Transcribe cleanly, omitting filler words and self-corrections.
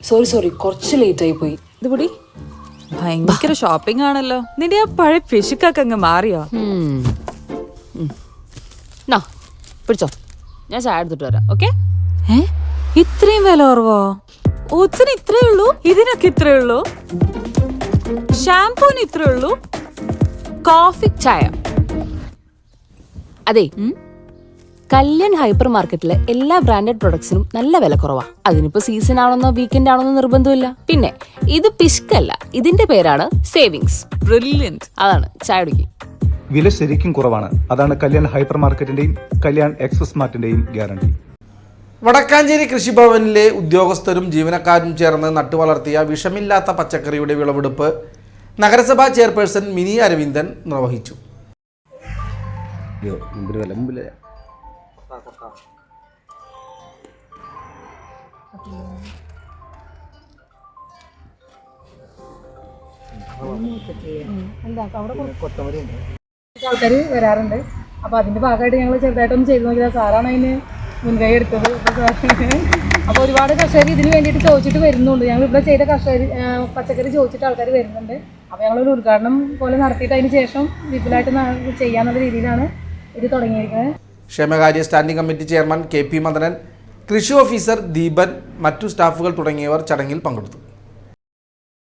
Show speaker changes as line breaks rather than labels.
Sorry കുറച്ച് late ആയി പോയി.
ഇത് കൂടി ഭയങ്കര ഷോപ്പിംഗ് ആണല്ലോ. നിന്റെ ആ പഴയ ഫിഷിക്കൊക്കെ അങ്ങ് മാറിയോ?
പിടിച്ചോ, ഞാൻ ചായ എടുത്തിട്ട് വരാം. ഓക്കെ?
ഇത്രയും വില കുറവോ? ഓട്സിന് ഇത്രേ ഉള്ളൂ, ഇതിനൊക്കെ ഇത്രേ ഉള്ളൂ, ഷാംപൂന് ഇത്രേ ഉള്ളൂ,
കോഫി ചായ. അതെ, കല്യാൺ ഹൈപ്പർ മാർക്കറ്റിലെ എല്ലാ ബ്രാൻഡഡ് പ്രൊഡക്ട്സിനും നല്ല വില കുറവാ. അതിനിപ്പോ സീസൺ ആണെന്നോ വീക്കെൻഡ് ആണെന്നോ നിർബന്ധമില്ല. പിന്നെ ഇത് പിഷ്കല്ല, ഇതിന്റെ പേരാണ് സേവിങ്സ്.
ബ്രില്യന്റ്.
അതാണ് ചായ കുടിക്കും.
വില ശരിക്കും കുറവാണ്. അതാണ് കല്യാൺ ഹൈപ്പർ മാർക്കറ്റിന്റെയും കല്യാൺ എക്സ്പ്രസ് മാർട്ടിന്റെയും ഗ്യാരണ്ടി.
വടക്കാഞ്ചേരി കൃഷിഭവനിലെ ഉദ്യോഗസ്ഥരും ജീവനക്കാരും ചേർന്ന് നട്ടുവളർത്തിയ വിഷമില്ലാത്ത പച്ചക്കറിയുടെ വിളവെടുപ്പ് നഗരസഭാ ചെയർപേഴ്സൺ മിനി അരവിന്ദൻ നിർവഹിച്ചു.
ആൾക്കാർ വരാറുണ്ട്. അപ്പോൾ അതിൻ്റെ ഭാഗമായിട്ട് ഞങ്ങൾ ചെറുതായിട്ടൊന്ന് ചെയ്ത് നോക്കിയതാ. സാറാണ് അതിന് മുൻകൈ എടുത്തത്. അപ്പോൾ ഒരുപാട് കർഷകർ ഇതിന് വേണ്ടിയിട്ട് ചോദിച്ചിട്ട് വരുന്നുണ്ട്. ഞങ്ങൾ ഇവിടെ ചെയ്ത പച്ചക്കറി ചോദിച്ചിട്ട് ആൾക്കാർ വരുന്നുണ്ട്. അപ്പോൾ ഞങ്ങളൊരു ഉദ്ഘാടനം പോലെ നടത്തിയിട്ട് അതിന് ശേഷം വിപുലമായിട്ട് ചെയ്യാന്നുള്ള രീതിയിലാണ് ഇത് തുടങ്ങിയിരിക്കുന്നത്.
ക്ഷേമകാര്യ standing committee chairman KP Madanan, കൃഷി ഓഫീസർ ദീപൻ, മറ്റു സ്റ്റാഫുകൾ തുടങ്ങിയവർ ചടങ്ങിൽ പങ്കെടുത്തു.